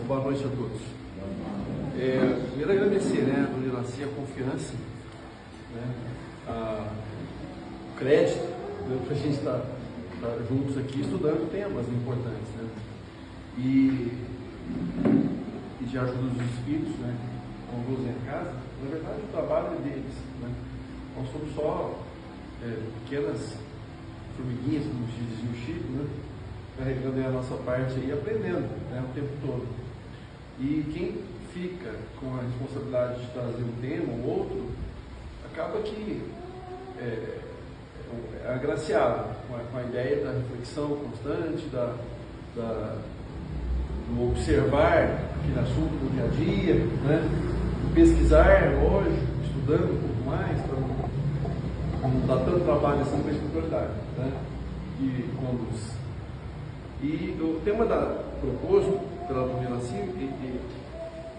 Boa noite a todos. Primeiro agradecer, né, a Dona Iraci, a confiança, né, o crédito, né, para a gente estar juntos aqui estudando temas importantes, né, e de ajuda dos espíritos, né, que conduzem a casa. Na verdade, o trabalho é deles, né. Nós somos só pequenas formiguinhas, como dizia o Chico, né, carregando a nossa parte e aprendendo, né, o tempo todo. E quem fica com a responsabilidade de trazer um tema ou outro, acaba que é agraciado com a ideia da reflexão constante, do observar aquele assunto no dia a dia, né, pesquisar, lógico, estudando um pouco mais, para não dar tanto trabalho assim para a espiritualidade, né, que conduz. E o tema proposto pela Dona Iraci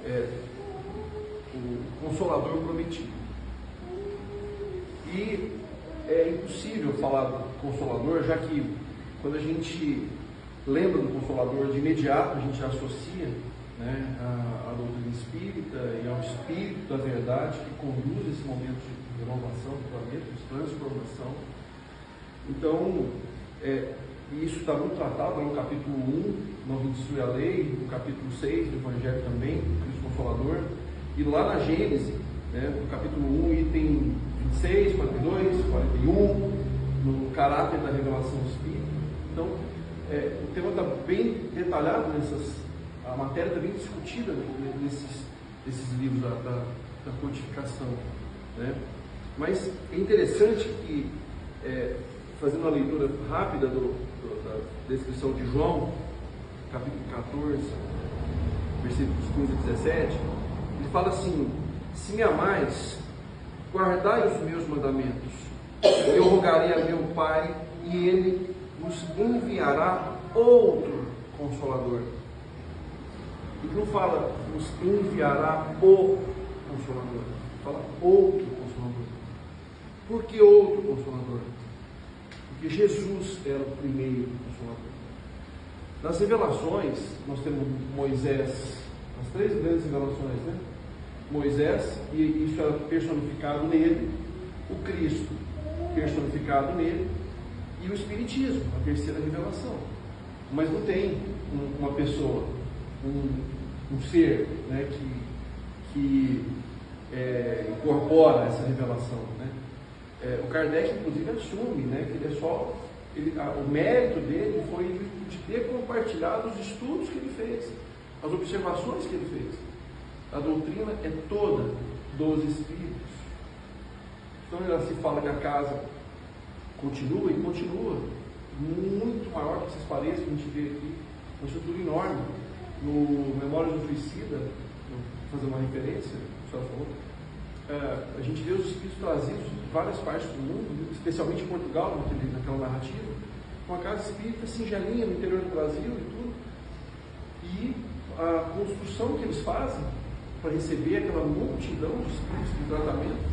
é o Consolador Prometido. E é impossível falar do Consolador, já que quando a gente lembra do Consolador, de imediato a gente associa, né, a doutrina espírita e ao Espírito da Verdade que conduz esse momento de renovação do planeta, de transformação. Então, isso está muito tratado no capítulo 1, Não Vim Destruir a Lei, no capítulo 6 do Evangelho também, Cristo Consolador, e lá na Gênesis, né, no capítulo 1, item 26, 42, 41, no caráter da revelação do Espírito. Então, o tema está bem detalhado a matéria está bem discutida nesses livros da codificação, né? Mas é interessante que, fazendo uma leitura rápida da descrição de João, capítulo 14, versículos 15 a 17, ele fala assim: se me amais, guardai os meus mandamentos, eu rogarei a meu Pai, e Ele vos enviará outro Consolador. Ele não fala, vos enviará o Consolador, fala outro Consolador. Por que outro Consolador? Porque Jesus era o primeiro Consolador. Nas revelações, nós temos Moisés, as três grandes revelações, né? Moisés, e isso era personificado nele, o Cristo personificado nele, e o Espiritismo, a terceira revelação. Mas não tem uma pessoa, um ser, né, que incorpora essa revelação, né? O Kardec, inclusive, assume, né, que o mérito dele foi de ter compartilhado os estudos que ele fez, as observações que ele fez. A doutrina é toda dos Espíritos. Então, ela se fala que a casa continua, e continua muito maior que vocês pareçam, que a gente vê aqui, uma estrutura enorme. No Memórias do Suicida, vou fazer uma referência, o senhor falou, a gente vê os espíritos trazidos de várias partes do mundo, especialmente em Portugal, naquela narrativa, uma casa espírita singelinha no interior do Brasil e tudo, e a construção que eles fazem para receber aquela multidão de espíritos de tratamento.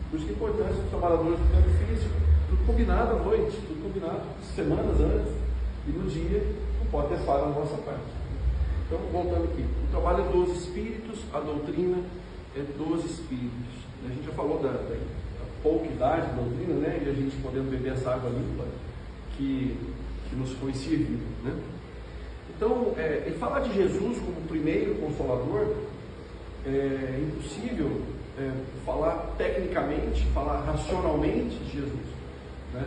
Por isso que é importante os trabalhadores do campo físico, tudo combinado à noite, tudo combinado semanas antes, e no dia não pode ter falha na nossa parte. Então, voltando aqui, o trabalho é dos espíritos, a doutrina é dos espíritos. A gente já falou da pouca idade da doutrina, né? E a gente podendo beber essa água limpa que nos foi servida, né? Então, ele falar de Jesus como o primeiro Consolador é impossível falar tecnicamente, falar racionalmente de Jesus, né?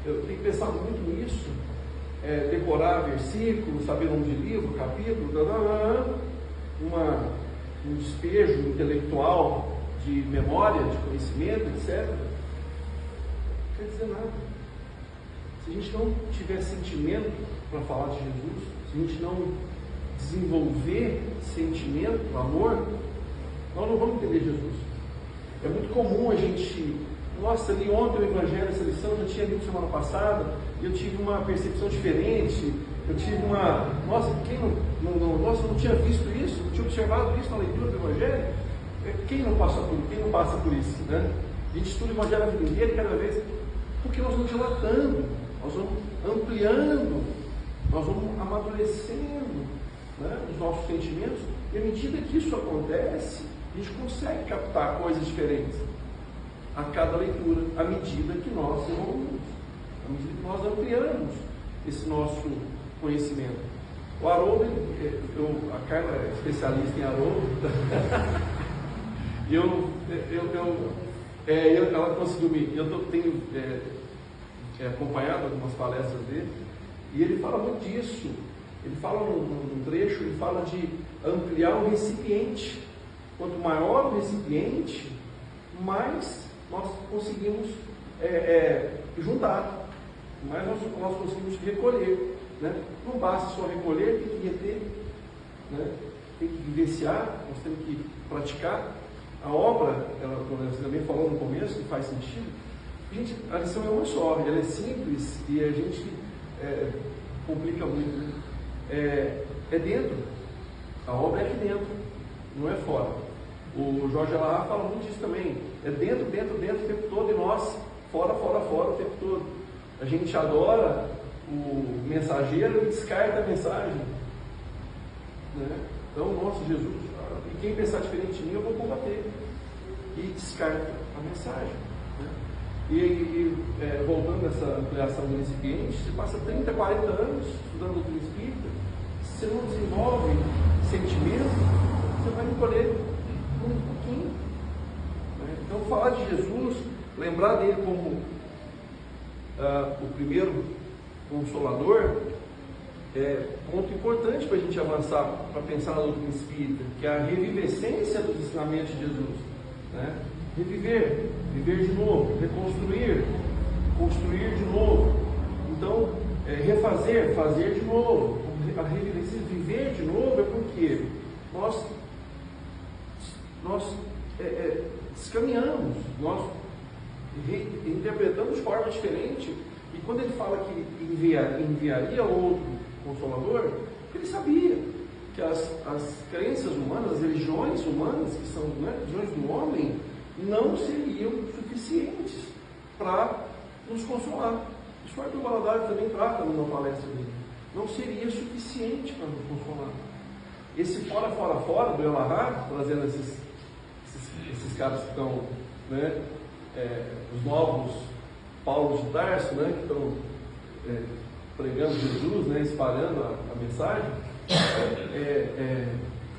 Eu tenho pensado muito nisso, decorar versículos, saber nome de livro, capítulo, um despejo intelectual de memória, de conhecimento, etc. Não quer dizer nada. Se a gente não tiver sentimento para falar de Jesus, se a gente não desenvolver sentimento, amor, nós não vamos entender Jesus. É muito comum a gente, nossa, li ontem o Evangelho, essa lição, já tinha lido semana passada, e eu tive uma percepção diferente, eu tive nossa, não tinha visto isso, não tinha observado isso na leitura do Evangelho. Quem não passa por isso, né? A gente estuda o Evangelho a vida inteira, cada vez, porque nós vamos dilatando, nós vamos ampliando, nós vamos amadurecendo né, os nossos sentimentos, e à medida que isso acontece, a gente consegue captar coisas diferentes a cada leitura, à medida que nós evoluímos, à medida que nós ampliamos esse nosso conhecimento. O Haroldo, a Carla é especialista em Haroldo, ela conseguiu me. Eu tenho acompanhado algumas palestras dele, e ele fala muito disso. Ele fala num trecho, ele fala de ampliar o recipiente. Quanto maior o recipiente, mais nós conseguimos juntar, mais nós conseguimos recolher. Né? Não basta só recolher, tem que reter, né? Tem que vivenciar, nós temos que praticar. A obra, você também falou no começo, que faz sentido. Gente, a lição é uma só, ela é simples e a gente complica muito. Né? É dentro, a obra é aqui dentro, não é fora. O Jorge Alahá fala muito disso também. É dentro, dentro, dentro o tempo todo, e nós, fora, fora, fora o tempo todo. A gente adora o mensageiro e descarta a mensagem. Né? Então, nosso Jesus, e quem pensar diferente de mim, eu vou combater. E descarta a mensagem. Né? Voltando a essa ampliação do recipiente, você passa 30, 40 anos estudando doutrina espírita, se você não desenvolve sentimento, você vai encolher muito pouquinho. Né? Então, falar de Jesus, lembrar dele como o primeiro Consolador, ponto importante para a gente avançar, para pensar na doutrina espírita, que é a revivescência dos ensinamentos de Jesus. Né? Reviver, viver de novo, reconstruir, construir de novo. Então, refazer, fazer de novo. A revivência, viver de novo é porque nós descaminhamos, nós interpretamos de forma diferente. E quando ele fala que enviaria outro Consolador, ele sabia que as crenças humanas, as religiões humanas, que são, né, religiões do homem, não seriam suficientes para nos consolar. Isso o Arthur Valadares também trata numa palestra dele. Não seria suficiente para nos consolar. Esse fora, fora, fora do Alahá, trazendo esses caras que estão, né, os novos Paulo de Tarso, né, que estão pregando Jesus, né, espalhando a mensagem,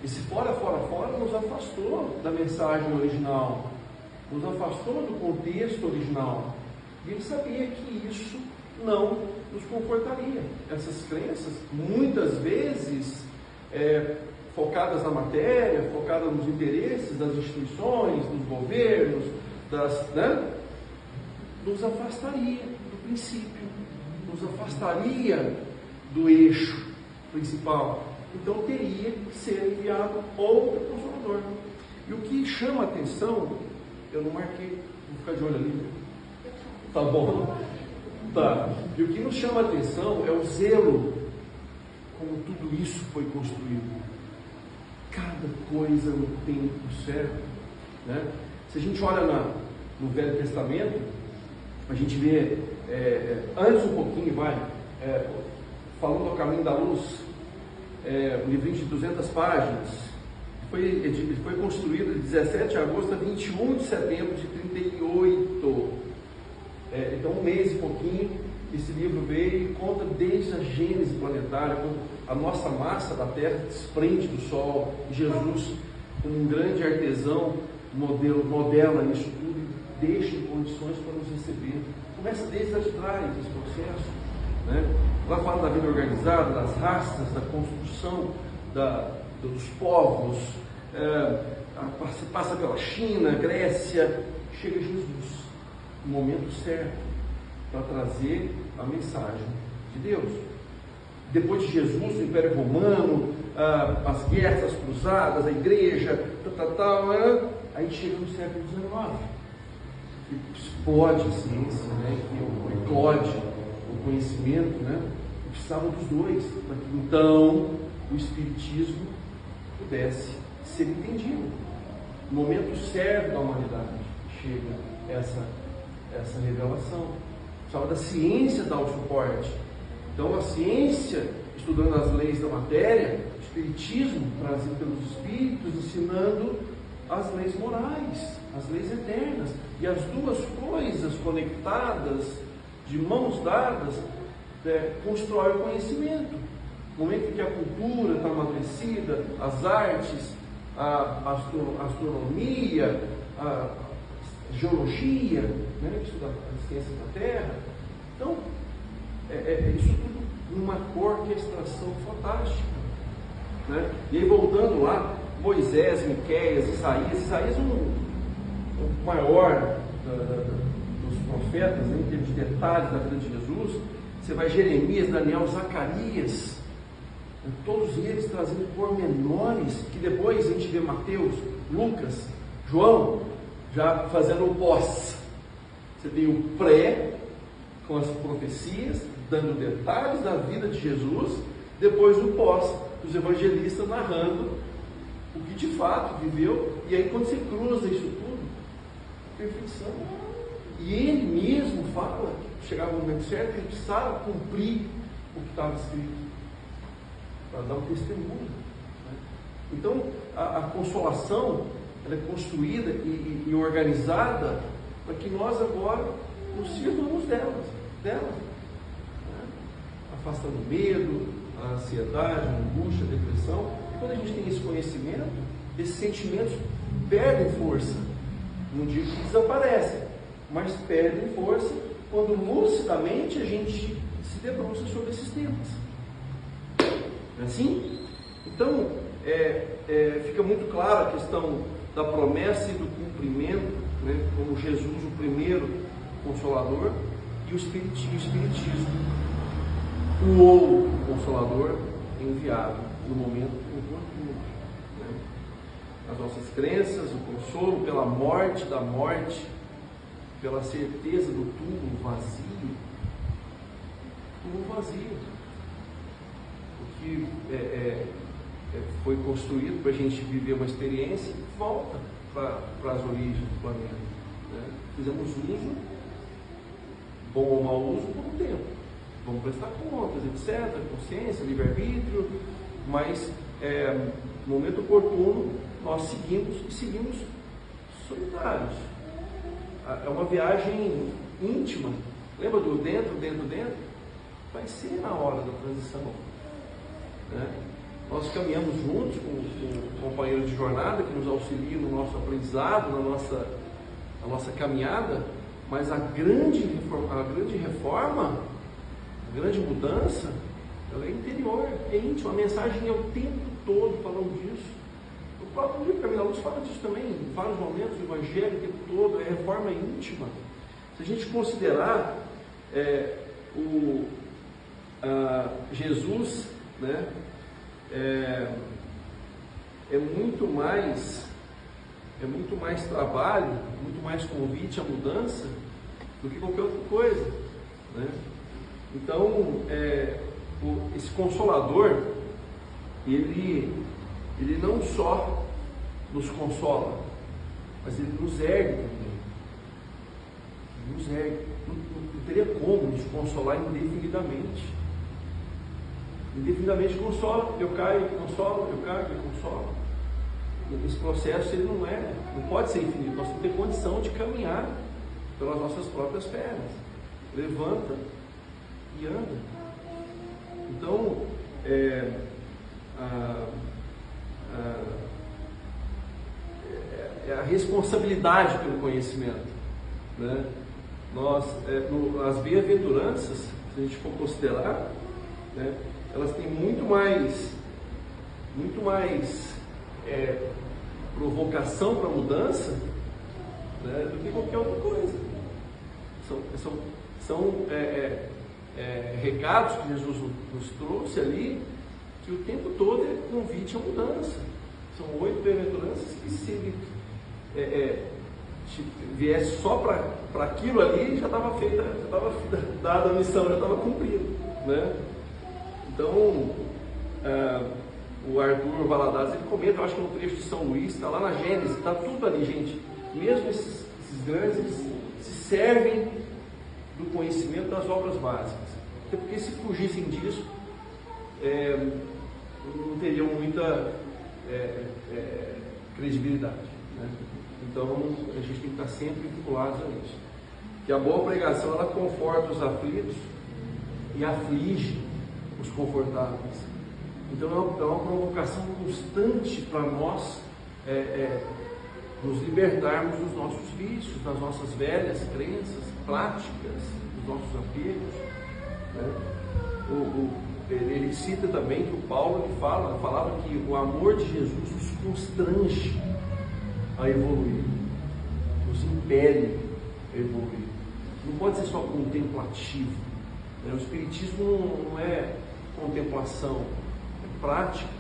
esse fora, fora, fora nos afastou da mensagem original, nos afastou do contexto original. E ele sabia que isso não nos confortaria. Essas crenças, muitas vezes, focadas na matéria, focadas nos interesses das instituições, dos governos, né, nos afastaria do princípio, nos afastaria do eixo principal. Então teria que ser enviado outro Consolador. E o que chama a atenção, eu não marquei, vou ficar de olho ali, né? Tá bom? Tá. E o que nos chama a atenção é o zelo, como tudo isso foi construído. Cada coisa no tempo certo. Né? Se a gente olha no Velho Testamento, a gente vê, antes um pouquinho, falando ao caminho da luz, um livrinho de 200 páginas, foi construído de 17 de agosto a 21 de setembro de 38. Então, um mês e pouquinho, esse livro veio e conta desde a gênese planetária, quando a nossa massa da Terra desprende do Sol, Jesus, como um grande artesão, modela isso tudo e deixa em condições para nos receber. Começa desde as trás desse processo. Né? Lá fala da vida organizada, das raças, da construção dos povos, passa pela China, Grécia, chega Jesus, no momento certo, para trazer a mensagem de Deus. Depois de Jesus, o Império Romano, as guerras, as cruzadas, a igreja, aí chega no século XIX, que explode a ciência, né? Que eclode o conhecimento, né? E precisava dos dois, para que então o Espiritismo pudesse ser entendido. No momento certo da humanidade chega essa revelação. Precisava da ciência dar o suporte. Então a ciência, estudando as leis da matéria, Espiritismo trazido pelos Espíritos, ensinando as leis morais, as leis eternas. E as duas coisas conectadas, de mãos dadas, constrói o conhecimento. No momento em que a cultura está amadurecida, as artes, a astronomia, a geologia, né, que estuda as ciências da Terra. Então, isso tudo numa orquestração fantástica. Né? E aí, voltando lá, Moisés, Miqueias, Isaías é o maior dos profetas, né, em termos de detalhes da vida de Jesus. Você vai Jeremias, Daniel, Zacarias, todos eles trazendo pormenores, que depois a gente vê Mateus, Lucas, João, já fazendo o pós. Você tem o pré, com as profecias, dando detalhes da vida de Jesus, depois o pós, os evangelistas narrando o que de fato viveu. E aí, quando você cruza isso tudo, perfeição. E ele mesmo fala que chegava o momento certo, que ele precisava cumprir o que estava escrito, para dar um testemunho. Né? Então, a consolação, ela é construída e organizada para que nós agora nos sirvamos delas. Né? Afastando o medo, a ansiedade, a angústia, a depressão. E quando a gente tem esse conhecimento, esses sentimentos perdem força. Não digo que desaparecem, mas perdem força quando lucidamente a gente se debruça sobre esses temas. Não é assim? Então, fica muito clara a questão da promessa e do cumprimento, né, como Jesus, o primeiro Consolador, e o Espiritismo, o outro Consolador enviado no momento oportuno. Né? As nossas crenças, o consolo pela morte da morte, pela certeza do túmulo vazio. Túmulo vazio. O que foi construído para a gente viver uma experiência e volta para as origens do planeta. Né? Fizemos uso, bom ou mau uso, por um tempo. Vamos prestar contas, etc., consciência, livre-arbítrio, mas no momento oportuno nós seguimos solitários. É uma viagem íntima. Lembra do dentro? Vai ser na hora da transição. Né? Nós caminhamos juntos com companheiros de jornada que nos auxiliam no nosso aprendizado, na nossa caminhada, mas a grande reforma, a grande mudança, ela é interior, é íntima. A mensagem é o tempo todo falando disso. O próprio livro Caminho da Luz fala disso também, em vários momentos, o Evangelho o tempo todo, é reforma íntima. Se a gente considerar Jesus, né, é muito mais trabalho, muito mais convite à mudança do que qualquer outra coisa, né? Então, esse Consolador, ele não só nos consola, mas ele nos ergue também. Nos ergue. Não teria como nos consolar indefinidamente. Indefinidamente consola, eu caio, consola, eu caio, eu consola. Esse processo ele não pode ser infinito. Nós temos que ter condição de caminhar pelas nossas próprias pernas. Levanta e anda. Então, a responsabilidade pelo conhecimento, né? As bem-aventuranças, se a gente for considerar, né, elas têm muito mais provocação para mudança, né, do que qualquer outra coisa. São recados que Jesus nos trouxe ali, que o tempo todo é convite à mudança. São 8 bem-aventuranças que, se ele viesse só para aquilo ali, já estava feita, já estava dada a missão, já estava cumprida, né? Então, o Arthur Valadares, ele comenta, eu acho que no trecho de São Luís, está lá na Gênesis, está tudo ali, gente. Mesmo esses grandes, eles se servem do conhecimento das obras básicas. Até porque se fugissem disso, não teriam muita credibilidade, né? Então a gente tem que estar sempre vinculados a isso. Que a boa pregação, ela conforta os aflitos e aflige os confortáveis. Então é uma provocação constante para nós nos libertarmos dos nossos vícios, das nossas velhas crenças, práticas, dos nossos apegos, né? Ele cita também que o Paulo falava que o amor de Jesus nos constrange a evoluir, nos impele a evoluir. Não pode ser só contemplativo, né? O Espiritismo não é contemplação, é prática,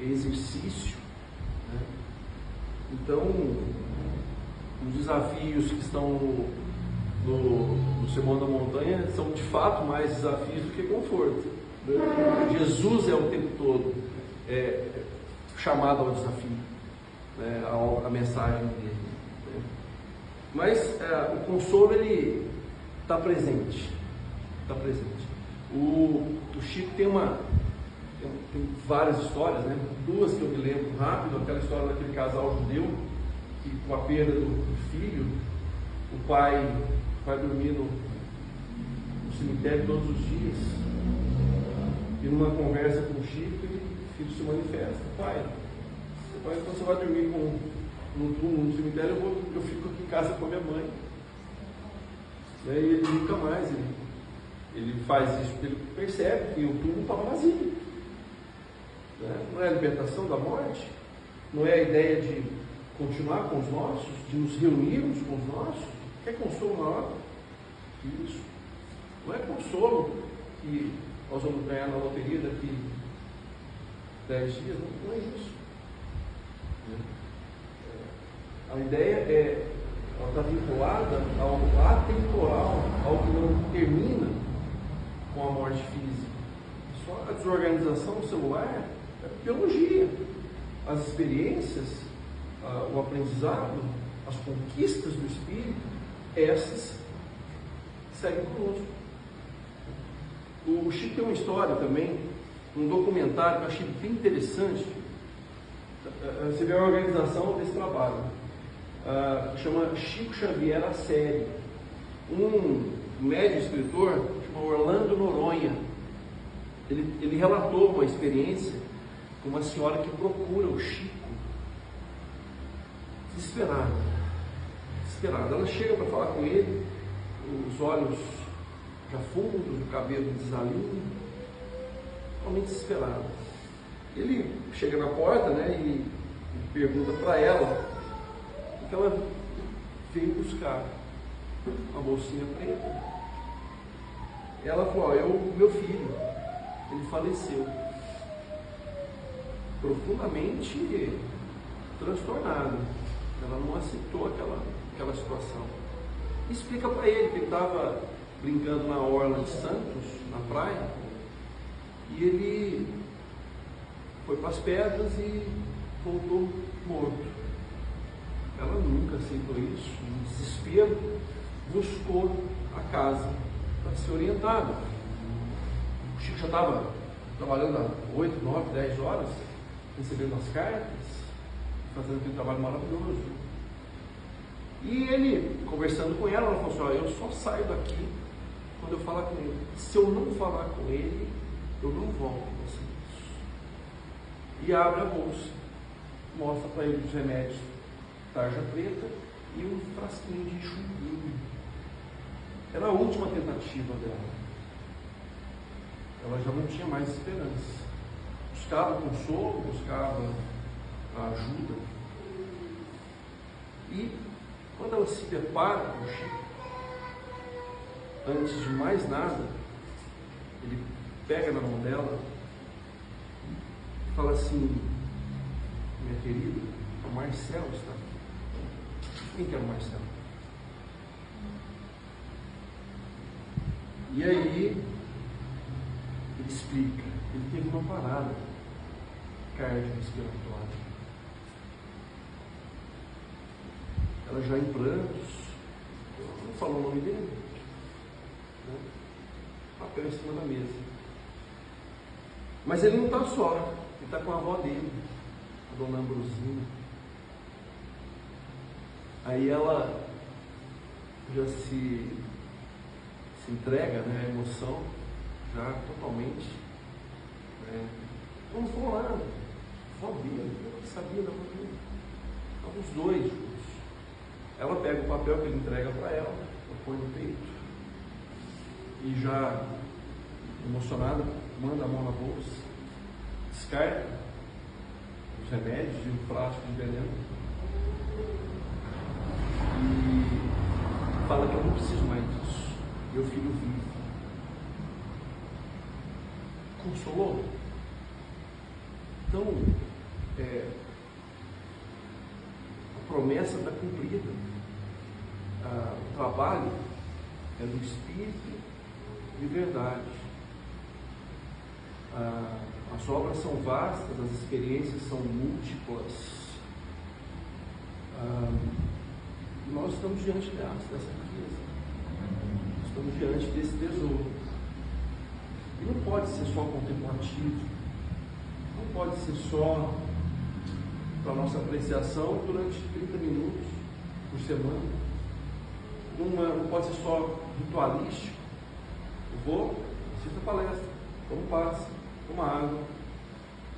é exercício, né? Então, os desafios que estão no Sermão da Montanha são de fato mais desafios do que conforto, né? Jesus é o tempo todo chamado ao desafio, né? A mensagem dele, né? Mas o consolo, ele está presente, está presente. O Chico tem várias histórias, né? Duas que eu me lembro rápido. Aquela história daquele casal judeu que, com a perda do filho, o pai vai dormir no cemitério todos os dias, e numa conversa com o Chico, o filho se manifesta: pai, quando você vai dormir no cemitério, eu fico aqui em casa com a minha mãe. E aí ele nunca mais, ele faz isso porque ele percebe que o túmulo estava vazio, né? Não é a libertação da morte, não é a ideia de continuar com os nossos, de nos reunirmos com os nossos. Quer consolo maior que isso? Não é consolo que nós vamos ganhar na loteria daqui 10 dias, não é isso. A ideia ela está vinculada ao atemporal, ao que não termina com a morte física. Só a desorganização celular é biologia. As experiências, o aprendizado, as conquistas do espírito, essas seguem conosco. O Chico tem uma história também, um documentário que eu achei bem interessante. Você vê a organização desse trabalho. Chama Chico Xavier a série. Um médium escritor chama Orlando Noronha. Ele relatou uma experiência com uma senhora que procura o Chico desesperada. Ela chega para falar com ele, os olhos já fundos, o cabelo desalinho, totalmente desesperado. Ele chega na porta, né, e pergunta para ela o que ela veio buscar. Uma bolsinha preta. Ela falou: meu filho, ele faleceu. Profundamente transtornada. Ela não aceitou aquela situação. Explica para ele que ele estava brincando na orla de Santos, na praia, e ele foi para as pedras e voltou morto. Ela nunca aceitou isso. No desespero, buscou a casa para ser orientada. O Chico já estava trabalhando há 8, 9, 10 horas, recebendo as cartas, fazendo aquele trabalho maravilhoso. E ele, conversando com ela falou assim: eu só saio daqui quando eu falar com ele. Se eu não falar com ele, eu não volto com vocês. E abre a bolsa, mostra para ele os remédios, tarja preta e um frasquinho de chumbinho. Era a última tentativa dela. Ela já não tinha mais esperança. Buscava consolo, buscava ajuda. E quando ela se depara com o Chico, antes de mais nada, ele pega na mão dela e fala assim: minha querida, o Marcelo está aqui. Quem que é o Marcelo? E aí ele explica: ele teve uma parada cardiorrespiratória. Ela já em prantos, não falou o nome dele, né? Papel em cima da mesa. Mas ele não está só. Ele está com a avó dele, a dona Ambrosina. Aí ela já se entrega, né, à emoção, já totalmente. Né? Vamos falando, vó dele, eu sabia da avó dele. Então, os dois juntos. Ela pega o papel que ele entrega para ela, põe no peito, e já emocionada, manda a mão na bolsa, descarta os remédios e o frasco de veneno e fala que eu não preciso mais disso, meu filho vive. Consolou? Então, a promessa está cumprida. O trabalho é do Espírito de verdade. As obras são vastas, as experiências são múltiplas. E nós estamos diante dessa riqueza. Estamos diante desse tesouro. E não pode ser só contemplativo. Não pode ser só para nossa apreciação durante 30 minutos por semana. Não pode ser só ritualístico. Eu vou, assisto a palestra, tomo passe, tomo água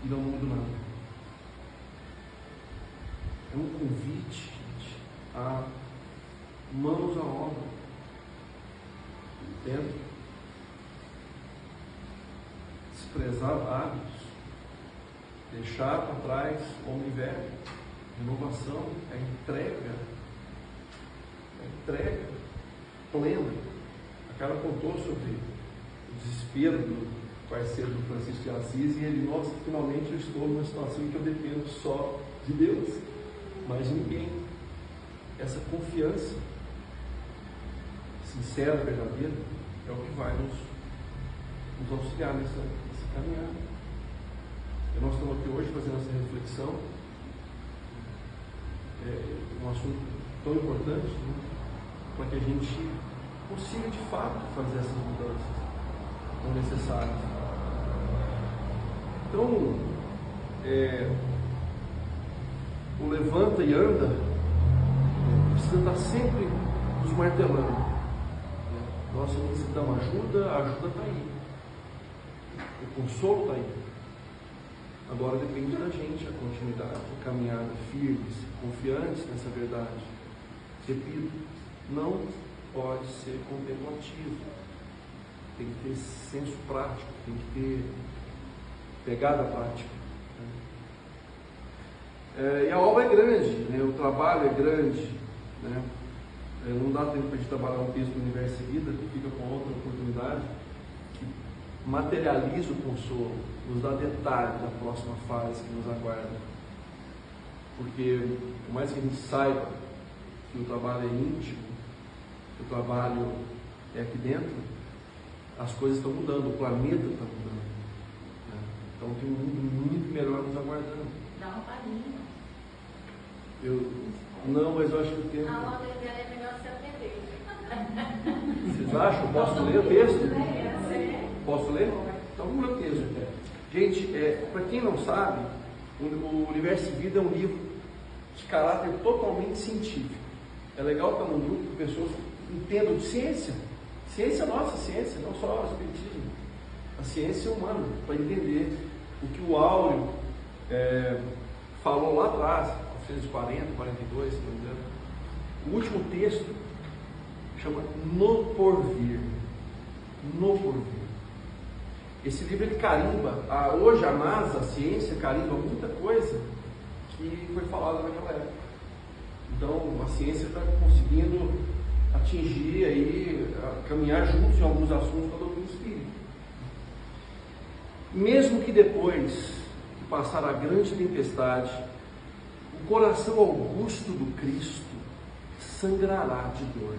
e não mudo nada. É um convite, gente, a mãos à obra. Entende? Desprezar hábitos, deixar para trás o homem velho. Renovação é entrega plena. A cara contou sobre o desespero do parceiro do Francisco de Assis e ele, nossa, finalmente eu estou numa situação em que eu dependo só de Deus, mas de ninguém. Essa confiança sincera, verdadeira, é o que vai nos auxiliar nessa caminhada. E nós estamos aqui hoje fazendo essa reflexão, um assunto tão importante, né? Para que a gente consiga de fato fazer essas mudanças tão necessárias. Então, o levanta e anda precisa estar sempre nos martelando. Nós solicitamos ajuda, a ajuda está aí, o consolo está aí. Agora depende da gente a continuidade, a caminhada firmes, confiantes nessa verdade. Repito, não pode ser contemplativo, tem que ter senso prático, tem que ter pegada prática. E a obra é grande, né? O trabalho é grande, né? Não dá tempo para a gente trabalhar um texto do Universo e Vida, que fica com outra oportunidade, que materializa o consolo, nos dá detalhes da próxima fase que nos aguarda. Porque, por mais que a gente saiba que o trabalho é íntimo, que o trabalho é aqui dentro, as coisas estão mudando, o planeta está mudando. Né? Então tem um mundo muito melhor nos aguardando. Dá uma palhinha. Não, mas eu acho que o tempo. A ordem dela é melhor ser aprender. Vocês acham? Posso ler o texto? Posso ler? Então vamos ler o texto. Gente, para quem não sabe, o Universo e Vida é um livro de caráter totalmente científico. É legal estar num grupo de pessoas que entendam de ciência. Ciência nossa, ciência, não só o espiritismo. A ciência humana, para entender o que o Áureo falou lá atrás, 1940, 42, se não me engano. O último texto chama No Porvir. No Porvir. Esse livro ele carimba, hoje a NASA, a ciência, carimba muita coisa que foi falada naquela época. Então a ciência está conseguindo atingir aí, caminhar juntos em alguns assuntos da doutrina espírita. Mesmo que depois de passar a grande tempestade, o coração augusto do Cristo sangrará de dor,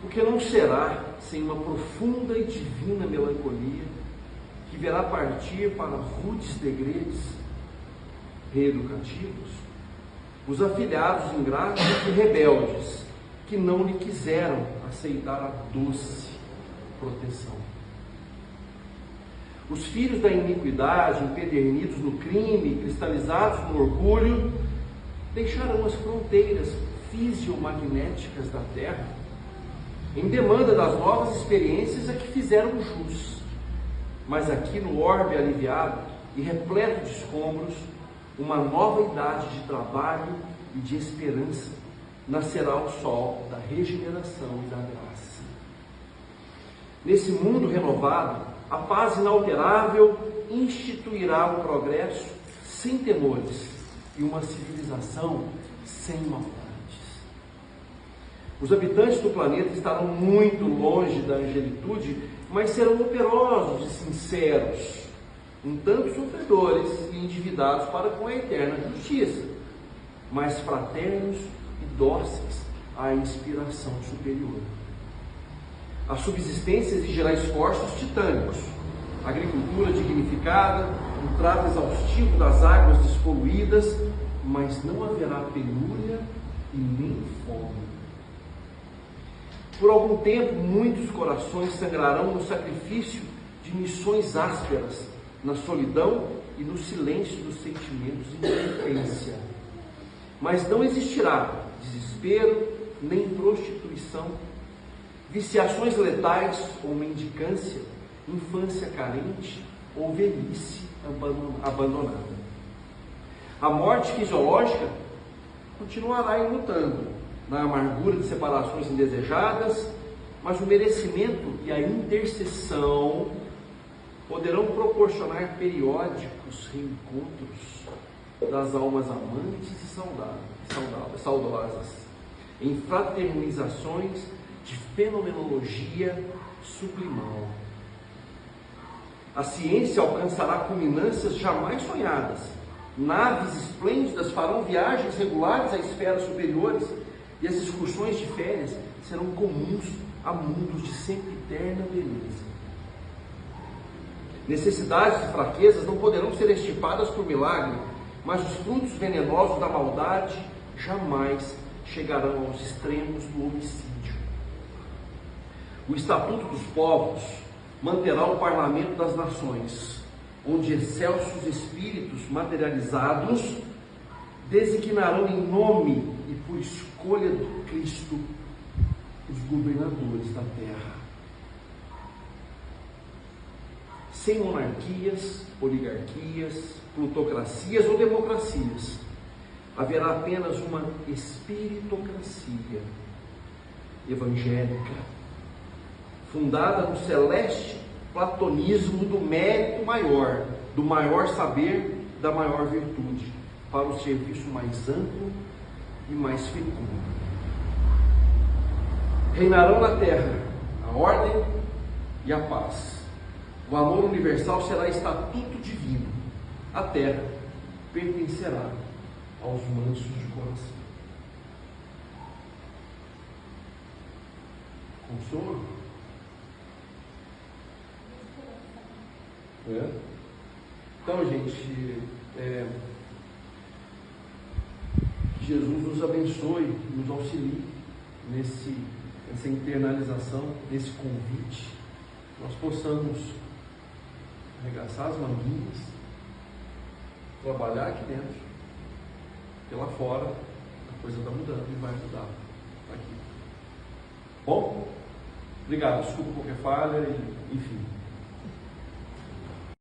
porque não será sem uma profunda e divina melancolia que verá partir para rudes degredes reeducativos os afilhados ingratos e rebeldes que não lhe quiseram aceitar a doce proteção. Os filhos da iniquidade, empedernidos no crime, cristalizados no orgulho, deixarão as fronteiras fisiomagnéticas da Terra em demanda das novas experiências a que fizeram jus. Mas aqui no orbe aliviado e repleto de escombros, uma nova idade de trabalho e de esperança nascerá o sol da regeneração e da graça. Nesse mundo renovado, a paz inalterável instituirá o progresso sem temores e uma civilização sem maldades. Os habitantes do planeta estarão muito longe da angelitude, mas serão operosos e sinceros, um tanto sofredores e endividados para com a eterna justiça, mas fraternos e dóceis à inspiração superior. A subsistência exigirá esforços titânicos, agricultura dignificada, um trato exaustivo das águas despoluídas, mas não haverá penúria e nem fome. Por algum tempo, muitos corações sangrarão no sacrifício de missões ásperas, na solidão e no silêncio dos sentimentos de impotência. Mas não existirá desespero, nem prostituição, viciações letais ou mendicância, infância carente ou velhice abandonada. A morte fisiológica continuará ilutando na amargura de separações indesejadas, mas o merecimento e a intercessão poderão proporcionar periódicos reencontros das almas amantes e saudosas, em fraternizações de fenomenologia sublimal. A ciência alcançará culminâncias jamais sonhadas. Naves esplêndidas farão viagens regulares a esferas superiores e as excursões de férias serão comuns a mundos de sempiterna beleza. Necessidades e fraquezas não poderão ser extirpadas por milagre, mas os frutos venenosos da maldade jamais chegarão aos extremos do homicídio. O Estatuto dos Povos manterá o Parlamento das Nações, onde excelsos espíritos materializados designarão em nome e por escolha do Cristo os governadores da terra. Sem monarquias, oligarquias, plutocracias ou democracias, haverá apenas uma espiritocracia evangélica, fundada no celeste platonismo do mérito maior, do maior saber, da maior virtude, para o serviço mais amplo e mais fecundo. Reinarão na terra a ordem e a paz. O amor universal será estatuto divino. A terra pertencerá aos mansos de coração. Consolo? Então, gente, que Jesus nos abençoe, nos auxilie nessa internalização, nesse convite, nós possamos arregaçar as manguinhas, trabalhar aqui dentro, porque lá fora a coisa está mudando e vai mudar aqui. Bom, obrigado, desculpa qualquer falha, enfim.